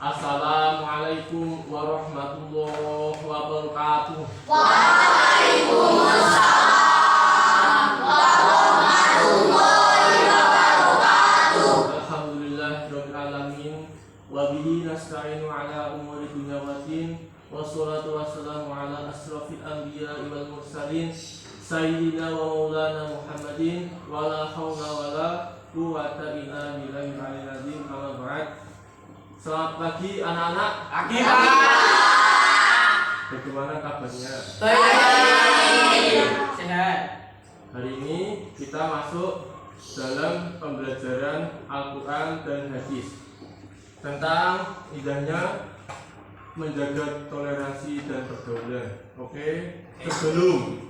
Assalamualaikum warahmatullahi wabarakatuh. Waalaikumsalam warahmatullahi wabarakatuh. Alhamdulillahirabbil alamin wa bihi nasta'inu ala umuri dunya waddin wassalatu wassalamu ala asrofil anbiya'i wal mursalin sayyidina wa maulana Muhammadin wa la haula wa la quwwata illa billahil aliyyil azim. Amma ba'd. Selamat pagi anak-anak. Pagi, Pak. Bagaimana kabarnya? Baik. Sehat. Hari ini kita masuk dalam pembelajaran Al-Quran dan Hadis tentang indahnya menjaga toleransi dan pergaulan. Oke, sebelum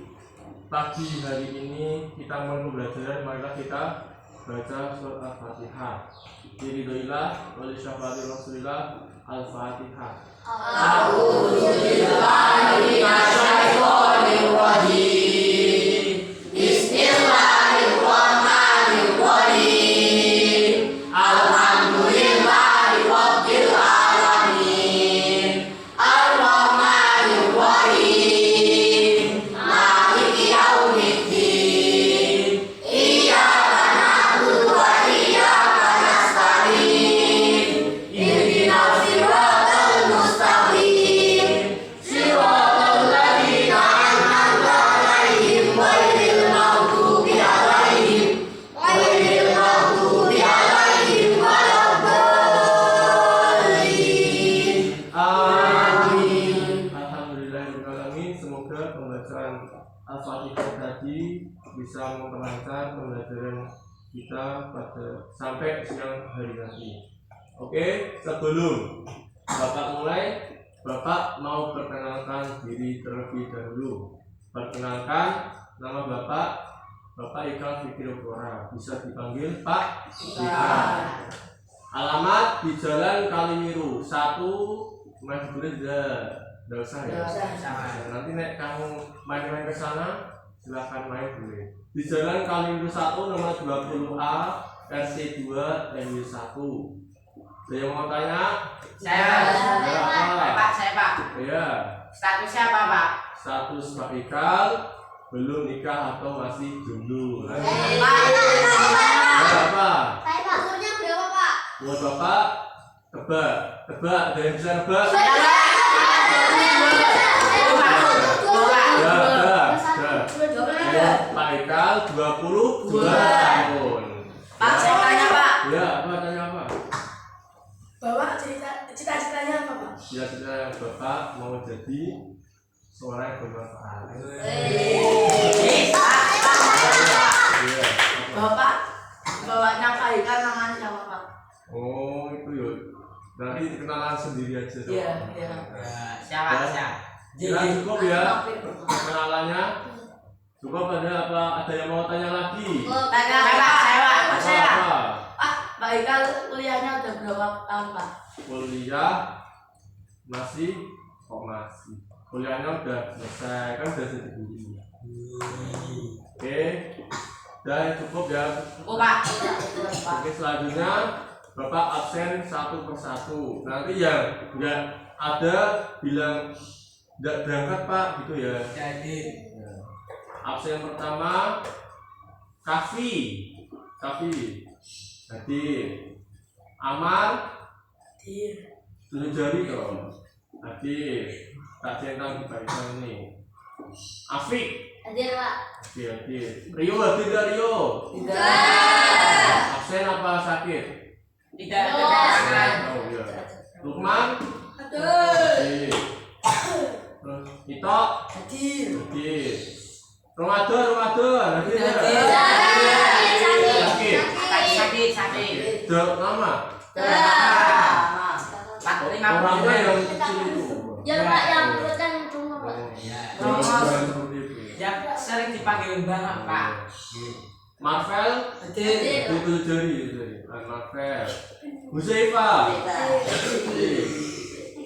pagi hari ini kita mulai pembelajaran, marilah kita baca surat Al-Fatihah. Biridillah wa li syafa'ati Rasulillah. Al-Fatihah. A'udzu billahi minasyaitonir rajim. Bismillahirrahmanirrahim. Alhamdulillahi rabbil alamin. Ar-Rahmanir Rahim. Maliki yaumiddin. Iyyaka na'budu wa iyyaka nasta'in. Ihdinas siratal mustaqim. Siratal ladzina an'amta 'alaihim ghairil maghdubi 'alaihim waladdallin. Amin. Alhamdulillahirobbilalamin. Semoga pembacaan Al-Fatihah tadi bisa memperlancar pembelajaran kita pada sampai siang hari nanti. Oke, sebelum Bapak mulai, Bapak mau perkenalkan diri terlebih dahulu. Perkenalkan nama Bapak, Bapak Ikal Fikirokora, bisa dipanggil Pak Ikal. Alamat di Jalan Kalimiru 1, nggak usah ya. Nanti nek kamu main-main ke sana, silakan main dulu. Di Jalan Kalimiru 1 nomor 20A RC 2 RW 1. Ada yang mau tanya? Saya Pak. Iya. Statusnya apa, Pak? Status Pak Ikal belum nikah atau masih jomblo. Pak. Berapa? Saya Pak, umurnya berapa Pak? Buat Bapak tebak, ada yang bisa nebak? Pak Ikal 22 tahun. Pak, saya tanya, Pak. Ya, apa tanya apa? Bapak cita-citanya apa, Pak? Ya, sudah Bapak mau jadi seorang yang bermanfaat. Iya. apa? Bapaknya Pak Ikal namanya siapa, Pak? Oh, itu yuk. Nanti kenalan sendiri aja. Iya. Siapa? Kira cukup ya kenalannya. Cukup ada yang mau tanya lagi? Tanya, Pak. Saya. Apa? Pak Ikal kuliahnya udah berapa tahun, Pak? Kuliah masih. Kuliahnya udah selesai, kan udah jadi guru. Oke. Dan cukup ya. Oh, Pak. Oke, selanjutnya Bapak absen satu persatu. Nanti yang nggak ada bilang nggak berangkat Pak, gitu ya. Jadi. Absen pertama Kafi. Hadir. Amar. Hadir. 7 jari dong. Hadir. Tak centang di barisan ini. Afik. Hadir Pak. Hadir. Rio hadir nggak Rio? Tidak. Absen apa sakit? Tidak. Oh iya. Lukman? Hadir. Terus Ito? Hadir. Hadir. Ramadan hadir nggak? Sakit. Jawab nama. Orangnya yang kecil itu. Ya Pak, yang urutan cuma Pak. Yang sering dipanggil Mbak, Pak. Marvel? Hadir. Itu jari. Marvel. Huzaifa? Hadir.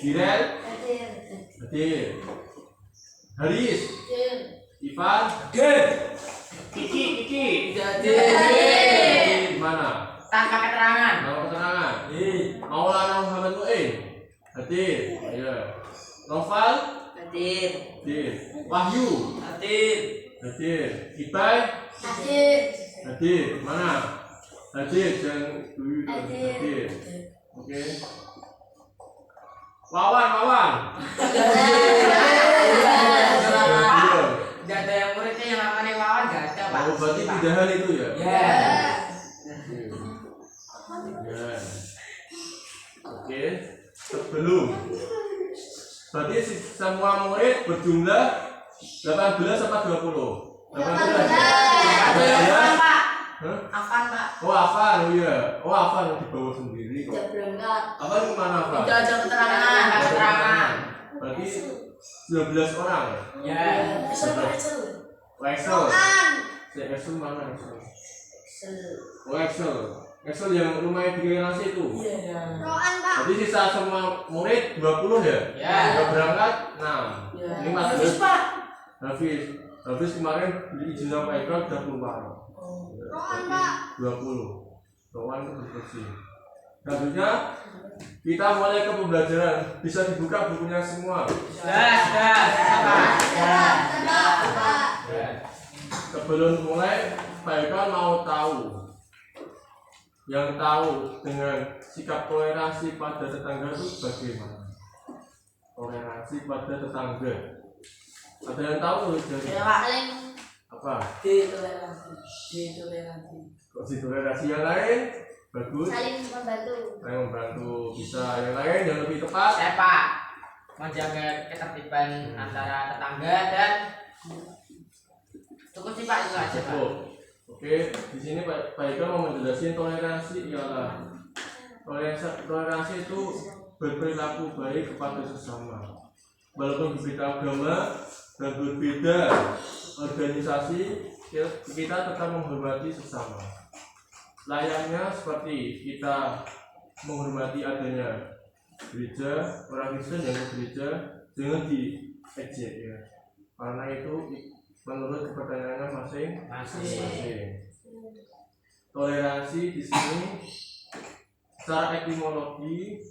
Giren? Hadir. Hadir. Haris? Hadir. Ivan? Hadir. Kiki? Hadir. Di mana? Tanpa keterangan. Nama keterangan. Maulana Muhammad Mu'in. Hadir. Ya. Noval. Hadir. Hadir. Wahyu. Hadir. Hadir. Ibai. Hadir. Hadir. Mana? Hadir. Jangan dulu. Hadir. Hadir. Oke. Wawan. Belum. Gak ada yang muridnya yang namanya Wawan, gak ada Pak. Oh, berarti pindahan itu ya? Ya. Ya. Oke. Sebelum. Berarti semua murid berjumlah 18 apa 20? 18. Ada yang Afan, Pak. Hah? Afan, Pak. Oh, Afan, oh iya. Oh, Afan yang dibawa sendiri kok. Tidak berangkat. Afan kemana, Afan? Tidak ada keterangan. Keterangan. Berarti 12 orang ya? Ya. Excel, Pak, Excel. Oh, Excel. Roan. Si Excel mana Excel? Excel. Oh, Excel. Excel yang rumahnya di nasi itu. Iya. Roan, Pak. Jadi sisa semua murid 20 ya? Ya. Yang berangkat 6. Ya. Ini Habis, 14. Pak. Habis kemarin diizin sama Pak Ikral udah keluar. Roan, Pak. 20. Roan itu bersih. Selanjutnya kita mulai ke pembelajaran. Bisa dibuka bukunya semua. Sudah, Pak. Sebelum mulai, Pak Ikral mau tahu. Yang tahu dengan sikap toleransi pada tetangga itu bagaimana? Toleransi pada tetangga. Ada yang tahu dari Ya, Pak. Saling apa? Ditoleransi. Ditoleransi. Kok si toleransi yang lain bagus, saling membantu. yang membantu bisa, yang lain yang lebih tepat. Saya Pak menjaga ketertiban antara tetangga dan cukup sih Pak, itu aja Pak. Cukup. Oke, di sini Pak Ika mau menjelaskan toleransi ialah toleransi itu berperilaku baik kepada sesama, walaupun berbeda agama dan berbeda organisasi, kita tetap menghormati sesama. Layaknya seperti kita menghormati adanya gereja, orang Kristen yang gereja jangan diejek ya, karena itu menurut kepercayaannya masing-masing. Toleransi di sini secara etimologi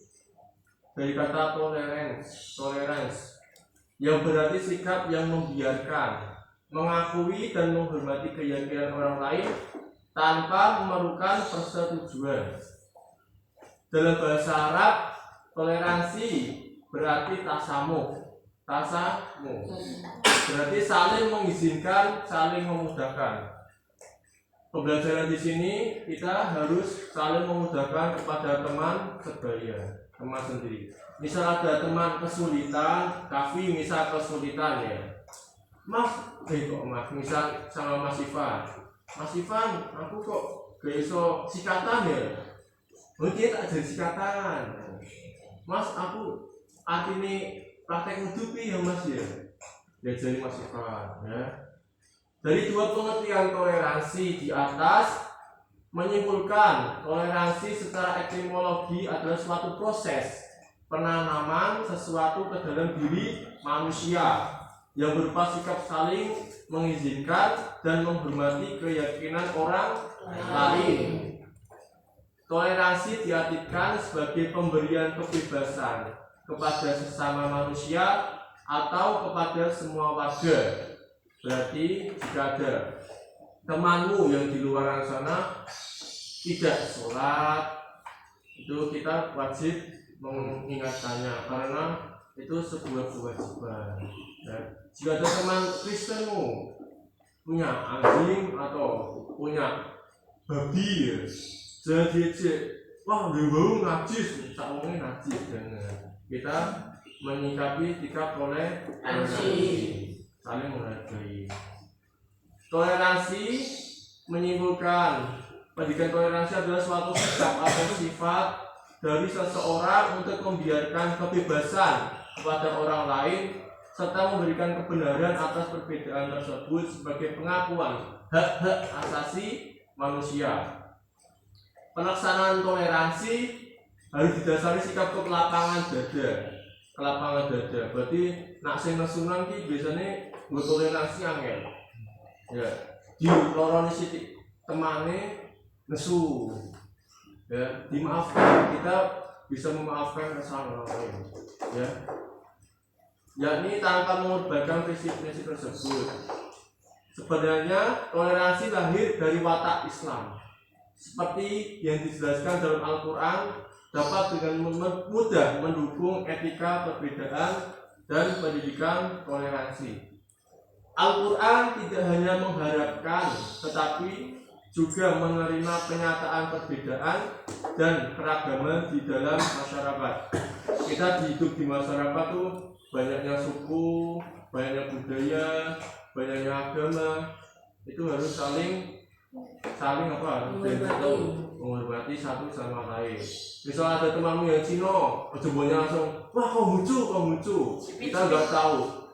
dari kata tolerance yang berarti sikap yang membiarkan, mengakui dan menghormati keyakinan orang lain tanpa memerlukan persetujuan. Dalam bahasa Arab, toleransi berarti tasamuh. Berarti saling mengizinkan, saling memudahkan. Pembelajaran di sini kita harus saling memudahkan kepada teman sebaya, teman sendiri. Misal ada teman kesulitan, Kavi misal kesulitan ya, Mas, misal sama Mas Ivan, aku kok gak iso sikatan ya, mungkin tak jadi sikatan. Mas, aku artinya praktek ngudupi ya Mas ya, jadi Mas Ivan ya. Dari dua pengertian toleransi di atas menyimpulkan toleransi secara etimologi adalah suatu proses penanaman sesuatu ke dalam diri manusia yang berupa sikap saling mengizinkan dan menghormati keyakinan orang lain. Toleransi diartikan sebagai pemberian kebebasan kepada sesama manusia atau kepada semua warga. Berarti jika ada temanmu yang di luar sana tidak sholat, itu kita wajib mengingatkannya karena itu sebuah kewajiban. Ya. Jika ada teman Kristenmu punya anjing atau punya babi ya, jangan diejek, wah bau najis, tak ngomongin najis. Jangan. Kita menyikapi sikap toleransi, saling menghargai. Toleransi menyimpulkan pendidikan toleransi adalah suatu sikap atau sifat dari seseorang untuk membiarkan kebebasan kepada orang lain serta memberikan kebenaran atas perbedaan tersebut sebagai pengakuan hak-hak asasi manusia. Pelaksanaan toleransi harus didasari sikap kelapangan dada. Kelapangan dada. Berarti nak sing nesunan ki biasanya nggo toleransi angel. Ya, di lorone sithik temane nesu. Ya, dimaafkan. Kita bisa memaafkan kesalahan orang lain, ya, yakni tanpa mengorbankan prinsip-prinsip tersebut. Sebenarnya toleransi lahir dari watak Islam, seperti yang dijelaskan dalam Al-Quran, dapat dengan mudah mendukung etika perbedaan dan pendidikan toleransi. Al-Quran tidak hanya mengharapkan, tetapi juga menerima penyataan perbedaan dan keragaman di dalam masyarakat. Kita hidup di masyarakat tuh banyaknya suku, banyaknya budaya, banyaknya agama, itu harus saling menghormati satu sama lain. Misal ada temanmu yang Cino, coba langsung, wah kau lucu. Kita nggak tahu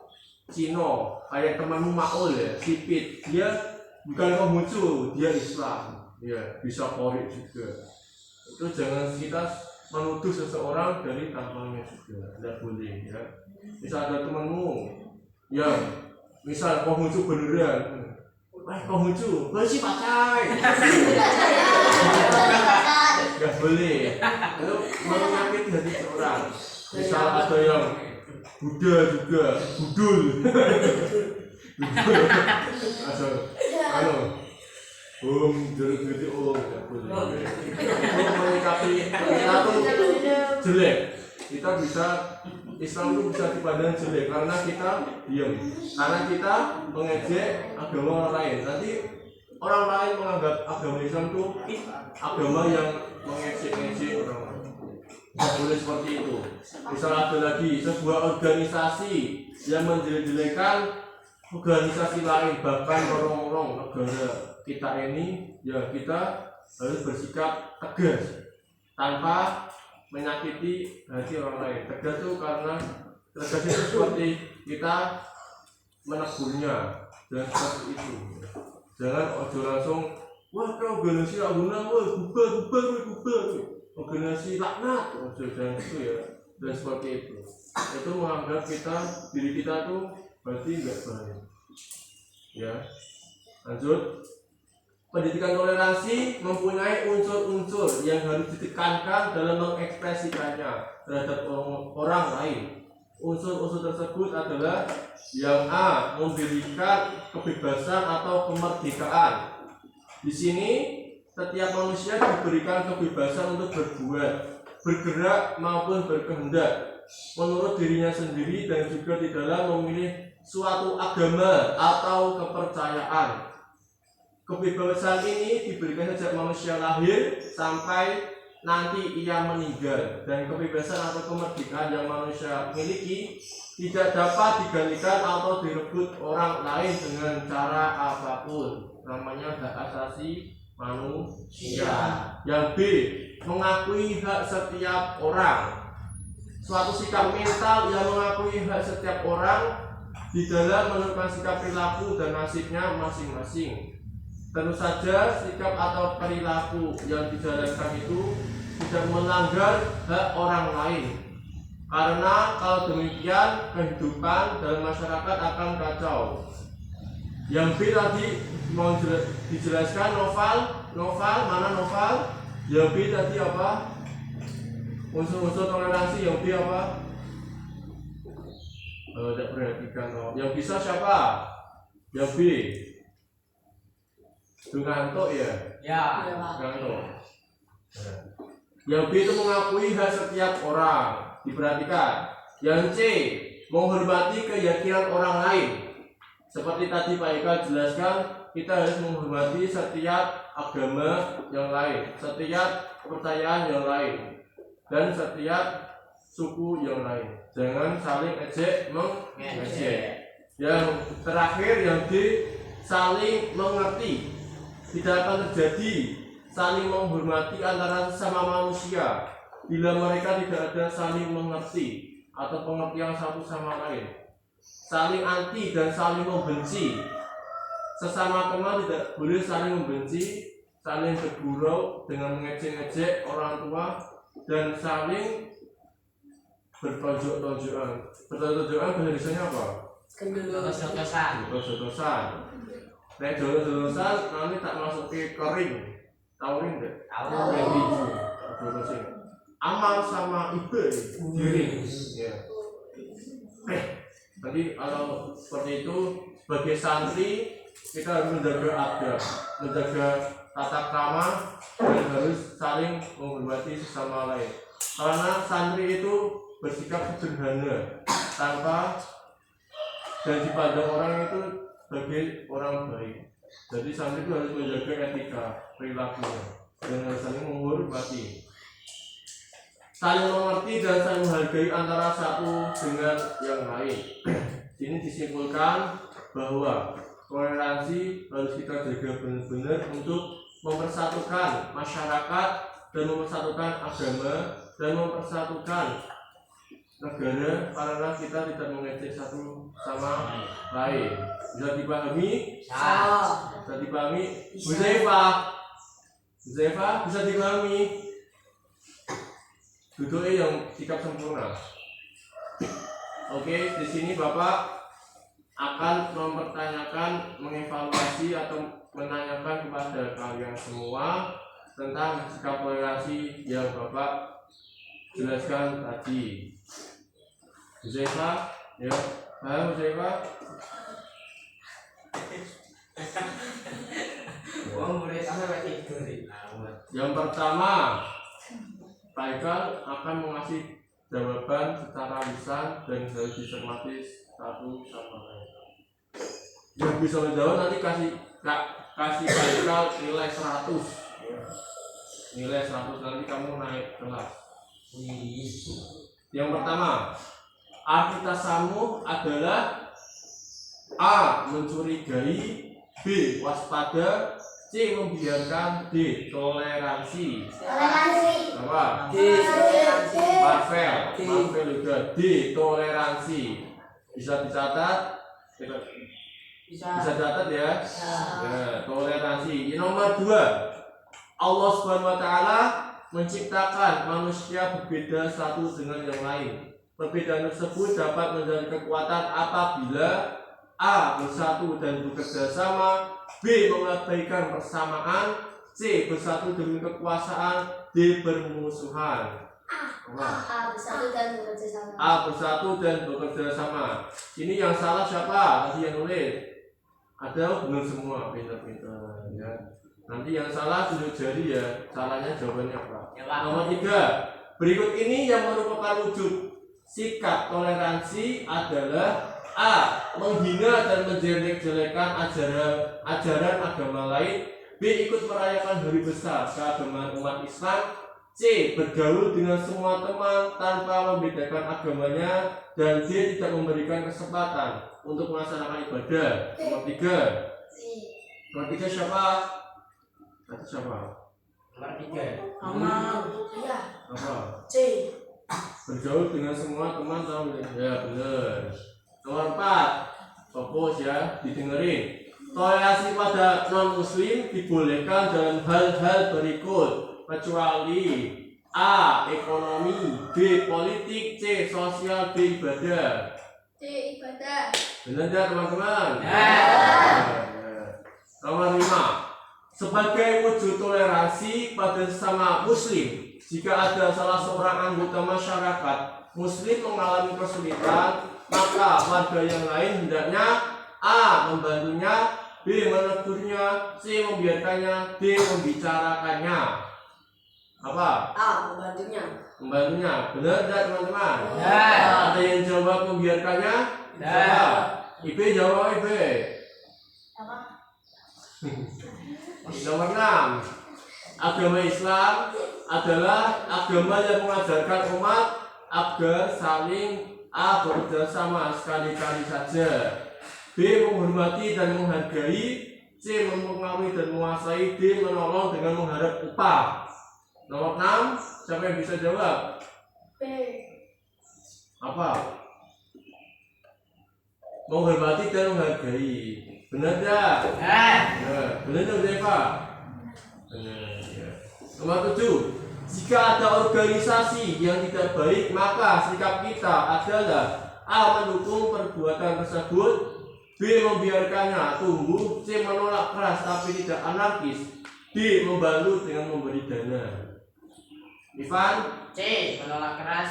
Cino, kayak temanmu Maul ya, sipit, dia bukan Konghucu, dia Islam, ya bisa Korea juga. Itu jangan kita menuduh seseorang dari tampangnya juga, tidak boleh ya. Misal ada temanmu yang misal Konghucu beneran, Konghucu, boleh sih pakai, nggak boleh, itu menyakiti hati seorang. Misal ada yang Buddha juga, budul. Jadi menyikapi kita tuh jelek. Kita bisa, Islam itu bisa dipandang jelek karena kita diam, karena kita mengejek agama orang lain. Nanti orang lain menganggap agama Islam itu agama yang mengejek-ngejek orang lain. Tidak boleh seperti itu. Misal ada lagi sebuah organisasi yang menjelek-jelekan organisasi lain, bahkan rongrong negara kita ini, ya kita harus bersikap tegas tanpa menyakiti hati orang lain. Tegas itu karena tegas itu seperti kita menegurnya, dan seperti itu. Jangan ojo langsung, wah kau organisasi aguna, wah bubar. Organisasi laknat, jangan itu ya, dan seperti itu menganggap diri kita tuh berarti nggak baik, ya. Lanjut, pendidikan toleransi mempunyai unsur-unsur yang harus ditekankan dalam mengekspresikannya terhadap orang lain. Unsur-unsur tersebut adalah yang A, memberikan kebebasan atau kemerdekaan. Di sini setiap manusia diberikan kebebasan untuk berbuat, bergerak maupun berkehendak menurut dirinya sendiri dan juga di dalam memilih suatu agama atau kepercayaan. Kebebasan ini diberikan sejak manusia lahir sampai nanti ia meninggal, dan kebebasan atau kemerdekaan yang manusia miliki tidak dapat digantikan atau direbut orang lain dengan cara apapun. Namanya hak asasi manusia. Yang B, mengakui hak setiap orang. Suatu sikap mental yang mengakui hak setiap orang di dalam menentukan sikap perilaku dan nasibnya masing-masing. Tentu saja sikap atau perilaku yang dijalankan itu tidak melanggar hak orang lain. Karena kalau demikian kehidupan dalam masyarakat akan kacau. Yang B tadi mau dijelaskan novel mana novel? Yang B tadi apa? Unsur-unsur toleransi yang B apa? Tidak perhatikan. Yang bisa siapa? Yang B. Dunganto ya? Ya. Dunganto. Yang B itu mengakui hak setiap orang. Diperhatikan. Yang C, menghormati keyakinan orang lain. Seperti tadi Pak Eka jelaskan, kita harus menghormati setiap agama yang lain, setiap kepercayaan yang lain, dan setiap suku yang lain. Jangan saling ejek mengejek. Yang terakhir yang D, saling mengerti. Tidak akan terjadi saling menghormati antara sesama manusia bila mereka tidak ada saling mengerti atau pengertian satu sama lain. Saling anti dan saling membenci. Sesama teman tidak boleh saling membenci, saling bergurau dengan mengejek-ngejek orang tua, dan saling bertonjok-tonjokan. Bertonjok-tonjokan bahasa Indonesianya apa? Jotos-jotosan. Nek jotos-jotosan nanti tak masuk ke kering. Tahu ring deh? Tahu. Jotosin. amal sama ibe giring. Ya. Jadi kalau seperti itu sebagai santri kita harus menjaga adab, menjaga tata krama dan harus saling menghormati sesama lain. Karena santri itu bersikap sederhana tanpa dan dipandang orang itu sebagai orang baik. Jadi santri itu harus menjaga etika perilakunya dan harus saling menghormati, saling mengerti dan saling menghargai antara satu dengan yang lain. Ini disimpulkan bahwa toleransi harus kita jaga benar-benar untuk mempersatukan masyarakat dan mempersatukan agama dan mempersatukan negara karena kita tidak mengejek satu sama lain. Bisa dipahami? Bisa dipahami? Huzaifah bisa dipahami? Duduknya yang sikap sempurna. Oke, di sini Bapak akan mempertanyakan, mengevaluasi atau menanyakan kepada kalian semua tentang sikap toleransi yang Bapak jelaskan tadi. Huzaifah, ya, paham Huzaifah? Yang pertama, Pak Ikal akan mengasih jawaban secara lisan dan harus dicermati satu sama lain. Yang bisa menjawab nanti kasih Pak Ikal nilai 100 ya. Nilai 100 nanti kamu naik kelas. Yang pertama, arti tasamuh adalah A. Mencurigai, B. Waspada, C. Membiarkan, D. Toleransi. Apa? Marvel juga D. Toleransi. Bisa dicatat? Bisa catat ya? Ya, toleransi. Yang nomor 2, Allah Subhanahu Wa Taala menciptakan manusia berbeda satu dengan yang lain. Perbedaan tersebut dapat menjadi kekuatan apabila A. Bersatu dan bekerja sama, B. Mengabaikan persamaan, C. Bersatu demi kekuasaan, D. Bermusuhan. A bersatu dan bekerja sama. A. Bersatu dan bekerja sama. Ini yang salah siapa? Tadi yang nulis. Ada benar semua, pintar-pintar ya. Nanti yang salah tunjuk jari ya. Salahnya jawabannya apa? Nomor 3, berikut ini yang merupakan wujud sikap toleransi adalah A. Menghina dan menjelek-jelekan ajaran agama lain, B. Ikut merayakan hari besar keagamaan umat Islam, C. Bergaul dengan semua teman tanpa membedakan agamanya, dan D. Tidak memberikan kesempatan untuk melaksanakan ibadah. Nomor 3. Nomor 3 siapa? Nanti siapa? Nomor 3. Apa? C. Bergaul dengan semua teman tanpa ya benar. Nomor 4, fokus ya, didengerin. Toleransi pada non-muslim dibolehkan dalam hal-hal berikut, kecuali A. Ekonomi, B. Politik, C. Sosial, D. Ibadah. D. Ibadah. Benar tidak teman-teman? Ya. Nomor 5, sebagai wujud toleransi pada sesama muslim, jika ada salah seorang anggota masyarakat muslim mengalami kesulitan, maka warga yang lain hendaknya A. Membantunya, B. Menegurnya, C. Membiarkannya, D. Membicarakannya. Apa? A. Membantunya. Membantunya. Benar tidak teman-teman? Ya. Ada yang jawab membiarkannya? Ya. Ibe jawab Ibe. Nomor 6, agama Islam adalah agama yang mengajarkan umat agar saling A. Bekerja sama sekali-kali saja, B. Menghormati dan menghargai, C. Mempengaruhi dan menguasai, D. Menolong dengan mengharap upah. Nomor 6, siapa yang bisa jawab? B. Apa? Menghormati dan menghargai. Benar tidak? Ya, benar tidak Eva? Benar ya. Nomor 7, jika ada organisasi yang tidak baik, maka sikap kita adalah A. Mendukung perbuatan tersebut, B. Membiarkannya tumbuh, C. Menolak keras tapi tidak anarkis, D. Membantu dengan memberi dana. Ivan? C. Menolak keras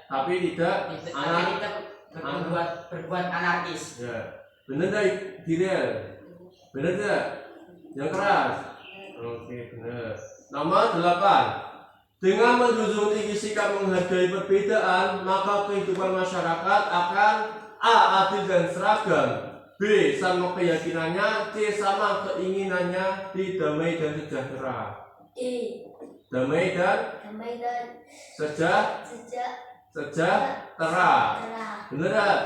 tapi tidak berbuat anarkis. Ya, bener tidak Direl? Bener tidak? Yang keras. Oke, bener. Nomor 8. Dengan menjunjung tinggi sikap menghargai perbedaan, maka kehidupan masyarakat akan A. Adil dan seragam, B. Sama keyakinannya, C. Sama keinginannya, D. Damai dan sejahtera. Damai dan sejahtera. Bener tak?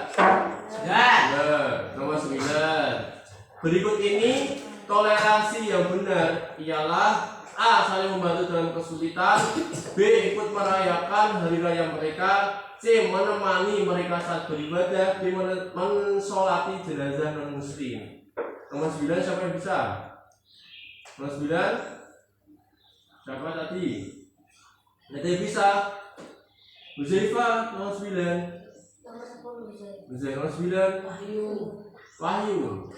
Bener. Nomor 9. Berikut ini toleransi yang benar ialah A. Saling membantu dalam kesulitan, B. Ikut merayakan hari raya mereka, C. Menemani mereka saat beribadah, D. Mensolati jenazah non muslim. Nomor 9 siapa yang bisa? Nomor 9 siapa tadi? Nanti bisa. Huzaifa nomor 9. Huzaifa nomor 9. Wahyu.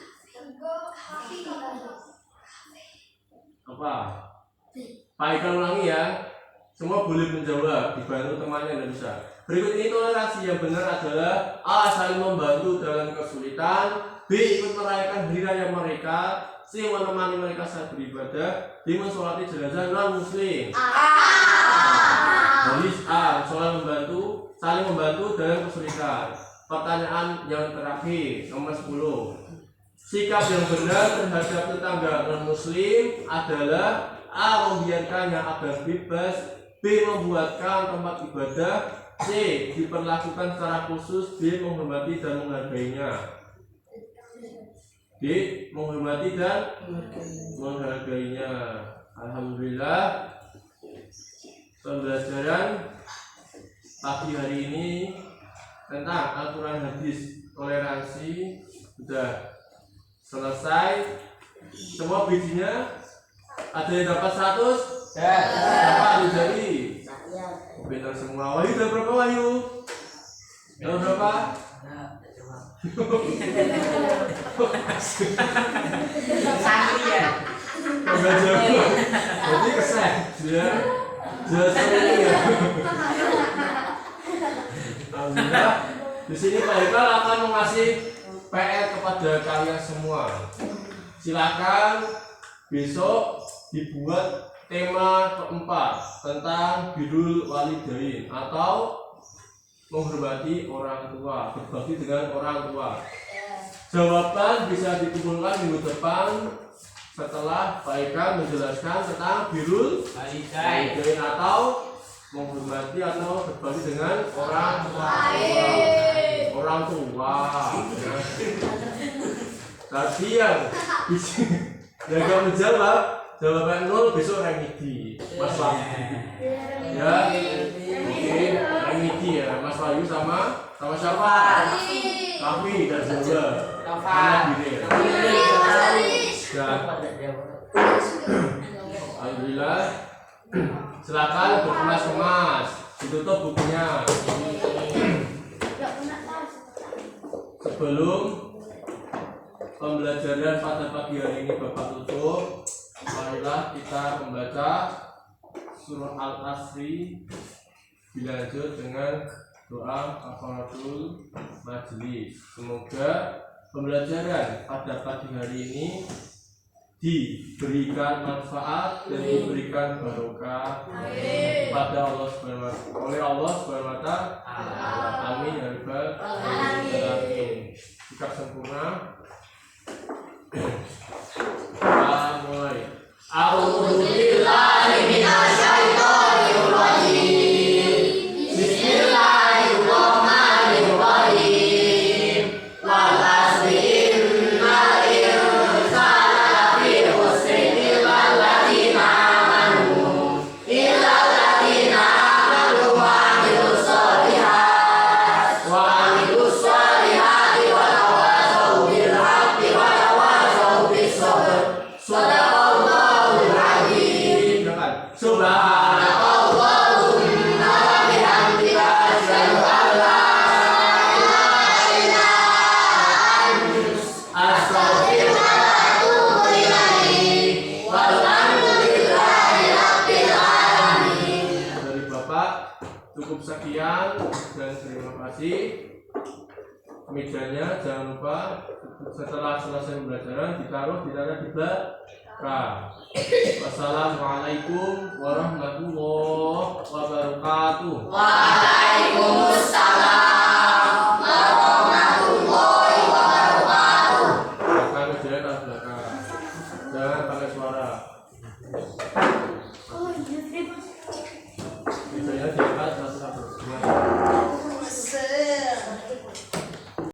Apa? Pak Ika ulangi ya. Semua boleh menjawab, dibantu temannya dan bisa. Berikut ini toleransi yang benar adalah A. Saling membantu dalam kesulitan, B. Ikut merayakan hari raya mereka, C. Menemani mereka saat beribadah, D. Mensolati jenazah non muslim. Jadi A. Saling membantu dalam kesulitan. Pertanyaan yang terakhir nomor 10. Sikap yang benar terhadap tetangga non muslim adalah A. Membiarkannya agar bebas, B. Membuatkan tempat ibadah, C. Diperlakukan secara khusus, D. Menghormati dan menghargainya. D. Menghormati dan menghargainya. Alhamdulillah, pembelajaran pagi hari ini tentang aturan hadis toleransi sudah selesai. Semua bijinya ada yang dapat 100? Berapa dari? Benar semua. Wahyu udah berapa Wahyu? Udah berapa? Santri ya. Enggak jauh. Jadi keset. Dia jelas ini ya. Alhamdulillah. Di sini Pak Haikal akan mengasih PR kepada kalian semua. Silakan besok dibuat tema keempat tentang birrul walidain atau menghormati orang tua, berbakti dengan orang tua. Jawaban bisa dikumpulkan minggu depan setelah Pak Haikal menjelaskan tentang birrul walidain atau menghormati atau berbakti dengan orang tua. Tadi yang gak menjawab jawaban 0 besok remedi Mas Wahyu ya. Oke, remedi ya Mas Wahyu sama siapa? Kafi dan jawab Alhamdulillah. Silakan berkemas-kemas, ditutup bukunya. Sebelum pembelajaran pada pagi hari ini Bapak tutup, marilah kita membaca surah Al-Asri dilanjut dengan doa kafaratul majelis. Semoga pembelajaran pada pagi hari ini diberikan manfaat dan diberikan barokah pada oleh Allah Subhanahu wa taala. Amin ya rabbal alamin. Sikap sempurna. A'udzu billahi minasyaitonir rajim. Bismillahirrahmanirrahim. Wal asri innal insana lafi khusrin illa alladziina amanu wa 'amilus sholihaati sekian dan terima kasih. Mejanya jangan lupa setelah selesai pembelajaran ditaruh di sana di belakang. Wassalamualaikum warahmatullahi wabarakatuh. Waalaikumsalam warahmatullahi wabarakatuh. Belakang mejanya taruh belakang. Jangan pakai suara.